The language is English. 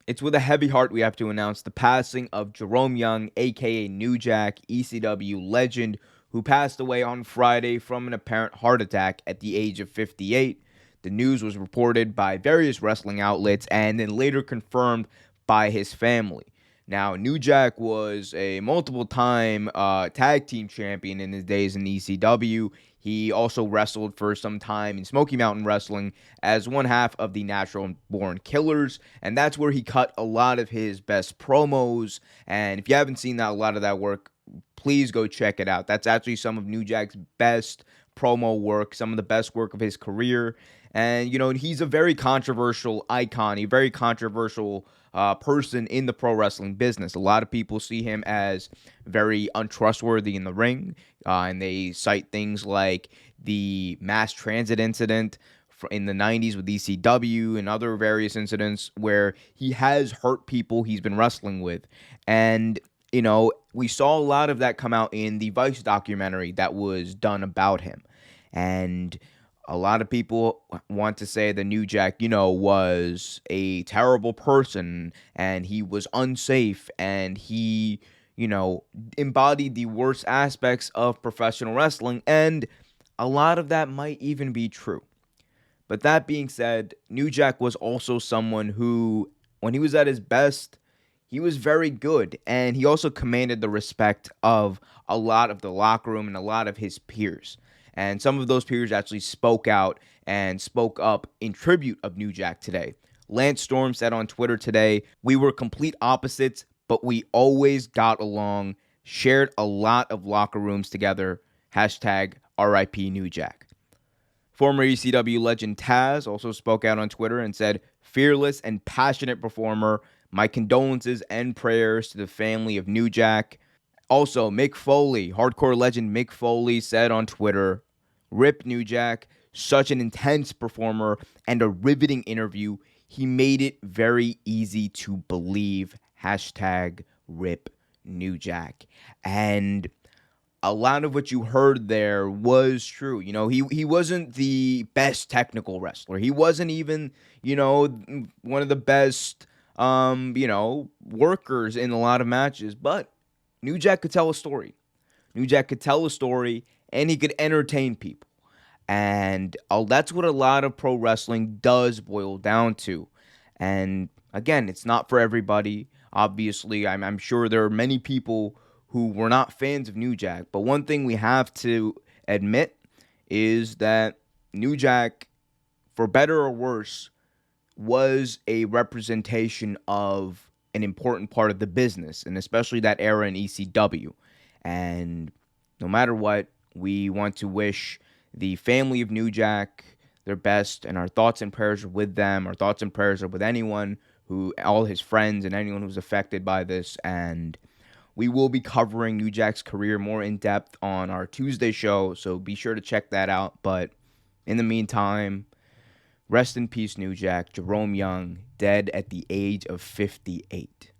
It's with a heavy heart we have to announce the passing of Jerome Young, aka New Jack, ECW legend, who passed away on Friday from an apparent heart attack at the age of 58. The news was reported by various wrestling outlets and then later confirmed by his family. Now, New Jack was a multiple time tag team champion in his days in ECW. He also wrestled for some time in Smoky Mountain Wrestling as one half of the Natural Born Killers, and that's where he cut a lot of his best promos. And if you haven't seen a lot of that work, please go check it out. That's actually some of New Jack's best promo work, some of the best work of his career. And, he's a very controversial icon, a very controversial person in the pro wrestling business. A lot of people see him as very untrustworthy in the ring, and they cite things like the mass transit incident in the 90s with ECW and other various incidents where he has hurt people he's been wrestling with. And, we saw a lot of that come out in the Vice documentary that was done about him. And a lot of people want to say that New Jack, was a terrible person and he was unsafe and he, embodied the worst aspects of professional wrestling. And a lot of that might even be true. But that being said, New Jack was also someone who, when he was at his best, he was very good. And he also commanded the respect of a lot of the locker room and a lot of his peers. And some of those peers actually spoke out and spoke up in tribute of New Jack today. Lance Storm said on Twitter today, "We were complete opposites, but we always got along, shared a lot of locker rooms together. Hashtag RIP New Jack." Former ECW legend Taz also spoke out on Twitter and said, "Fearless and passionate performer. My condolences and prayers to the family of New Jack." Also, Mick Foley, hardcore legend Mick Foley, said on Twitter, "Rip New Jack, such an intense performer and a riveting interview. He made it very easy to believe. Hashtag Rip New Jack." And a lot of what you heard there was true. He wasn't the best technical wrestler. He wasn't even, one of the best, workers in a lot of matches. But New Jack could tell a story. New Jack could tell a story, and he could entertain people. And that's what a lot of pro wrestling does boil down to. And again, it's not for everybody. Obviously, I'm sure there are many people who were not fans of New Jack. But one thing we have to admit is that New Jack, for better or worse, was a representation of an important part of the business, and especially that era in ECW. And no matter what, we want to wish the family of New Jack their best, and our thoughts and prayers are with them. Our thoughts and prayers are with anyone all his friends and anyone who's affected by this. And we will be covering New Jack's career more in depth on our Tuesday show, so be sure to check that out. But in the meantime, rest in peace, New Jack. Jerome Young, dead at the age of 58.